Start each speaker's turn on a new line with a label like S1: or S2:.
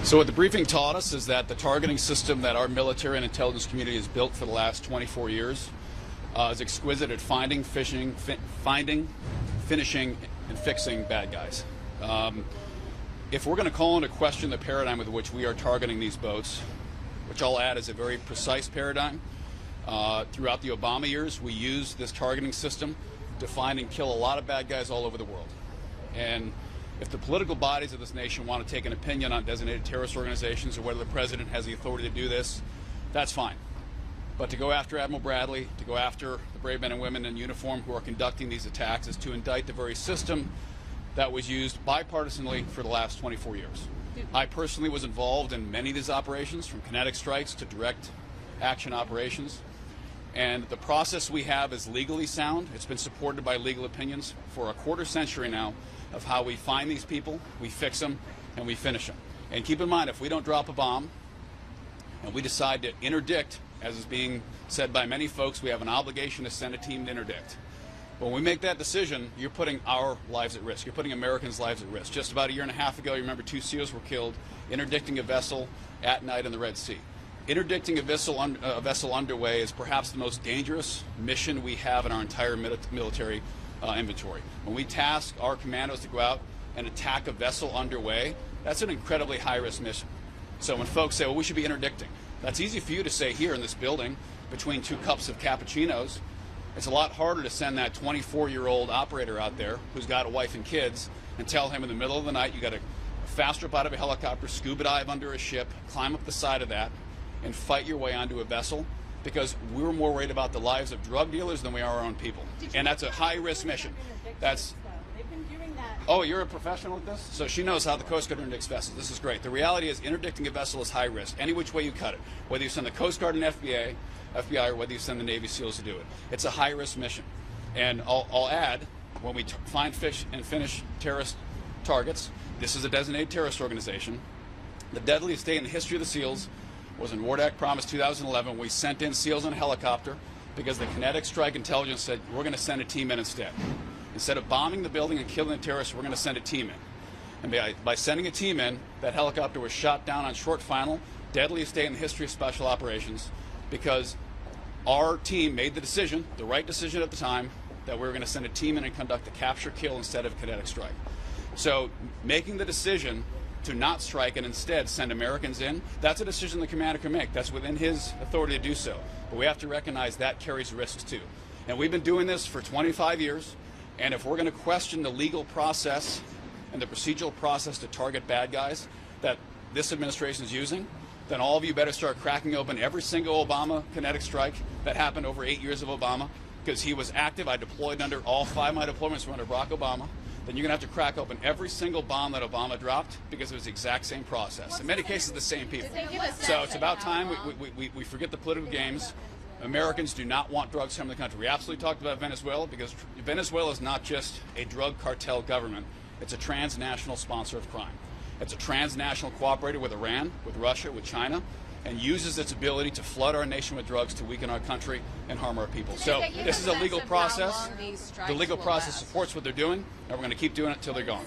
S1: So what the briefing taught us is that the targeting system that our military and intelligence community has built for the last 24 years is exquisite at finding, finishing, and fixing bad guys. If we're going to call into question the paradigm with which we are targeting these boats, which I'll add is a very precise paradigm, throughout the Obama years, we used this targeting system to find and kill a lot of bad guys all over the world. And if the political bodies of this nation want to take an opinion on designated terrorist organizations or whether the president has the authority to do this, that's fine. But to go after Admiral Bradley, to go after the brave men and women in uniform who are conducting these attacks is to indict the very system that was used bipartisanly for the last 24 years. I personally was involved in many of these operations, from kinetic strikes to direct action operations. And the process we have is legally sound. It's been supported by legal opinions for a quarter century now of how we find these people, we fix them, and we finish them. And keep in mind, if we don't drop a bomb and we decide to interdict, as is being said by many folks, we have an obligation to send a team to interdict. When we make that decision, you're putting our lives at risk. You're putting Americans' lives at risk. Just about a year and a half ago, you remember 2 SEALs were killed interdicting a vessel at night in the Red Sea. Interdicting a vessel underway is perhaps the most dangerous mission we have in our entire military inventory. When we task our commandos to go out and attack a vessel underway, that's an incredibly high-risk mission. So when folks say, well, we should be interdicting, that's easy for you to say here in this building between 2 cups of cappuccinos. It's a lot harder to send that 24-year-old operator out there who's got a wife and kids and tell him in the middle of the night you got to fast up out of a helicopter, scuba dive under a ship, climb up the side of that, and fight your way onto a vessel, because we're more worried about the lives of drug dealers than we are our own people. And that's a high-risk mission. That's.
S2: They've been doing that.
S1: Oh, you're a professional at this? So she knows how the Coast Guard interdicts vessels. This is great. The reality is interdicting a vessel is high risk, any which way you cut it. Whether you send the Coast Guard and FBI, or whether you send the Navy SEALs to do it. It's a high-risk mission. And I'll add, when we find, fish, and finish terrorist targets, this is a designated terrorist organization. The deadliest day in the history of the SEALs was in Wardak Promise 2011. We sent in SEALs in a helicopter because the kinetic strike intelligence said, we're going to send a team in instead. Instead of bombing the building and killing the terrorists, we're going to send a team in. And by sending a team in, that helicopter was shot down on short final, deadliest day in the history of special operations, because our team made the decision, the right decision at the time, that we were going to send a team in and conduct a capture-kill instead of a kinetic strike. So making the decision to not strike and instead send Americans in, that's a decision the commander can make. That's within his authority to do so. But we have to recognize that carries risks too. And we've been doing this for 25 years, and if we're going to question the legal process and the procedural process to target bad guys that this administration is using, then all of you better start cracking open every single Obama kinetic strike that happened over 8 years of Obama, because he was active. I deployed under all 5 of my deployments were under Barack Obama. Then you're going to have to crack open every single bomb that Obama dropped, because it was the exact same process. In many cases, the same people. So it's about time we forget the political games. Americans do not want drugs coming to the country. We absolutely talked about Venezuela, because Venezuela is not just a drug cartel government. It's a transnational sponsor of crime. It's a transnational cooperator with Iran, with Russia, with China, and uses its ability to flood our nation with drugs to weaken our country and harm our people. So this is a legal process. The legal process supports what they're doing, and we're going to keep doing it until they're gone.